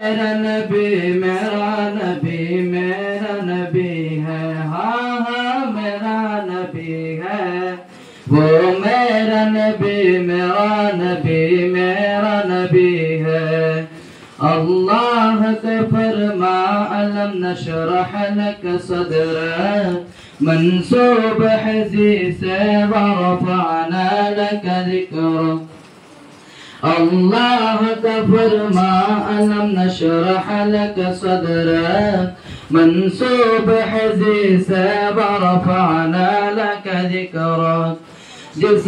मेरा नबी मेरा नबी है, हाँ हाँ मेरा नबी है। वो मेरा नबी मेरा नबी है। अल्लाह का फरमा अलम नशरह लक सदरक, मंसूब हज़ी से वरफ़अना लक ज़िक्रक। अल्लाह का फरमा अलम नशरह लक सदरक, मंसूब हज़ी से वरफ़अना लक ज़िक्रक। जिस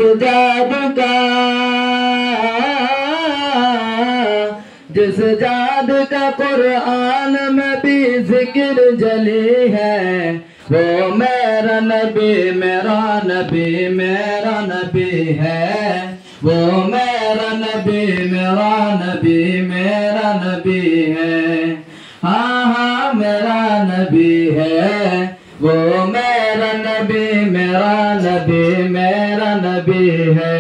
जादू का कुरान में भी जिक्र जली है, वो मेरा नबी मेरा नबी है। वो मेरा नबी मेरा नबी है, हाँ हाँ मेरा नबी है। वो मेरा नबी मेरा नबी है।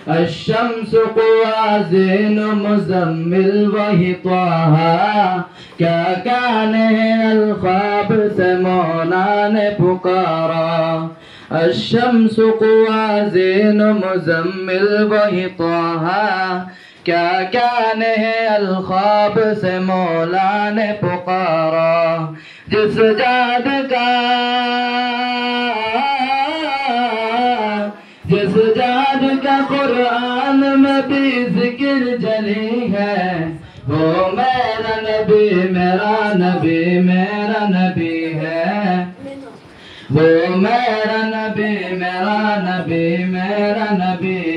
अशम्स क़ुवाज़िन मुज़म्मिल वही त्वाहा, क्या कान है अल्क़ाब से मौला ने पुकारा। अशम्स क़ुवाज़िन मुज़म्मिल वही त्वाहा, क्या कान है अल्क़ाब से मौला ने पुकारा। जिस जादू का कुरान में भी जिक्र जली है, वो मेरा नबी मेरा नबी है। वो मेरा नबी मेरा नबी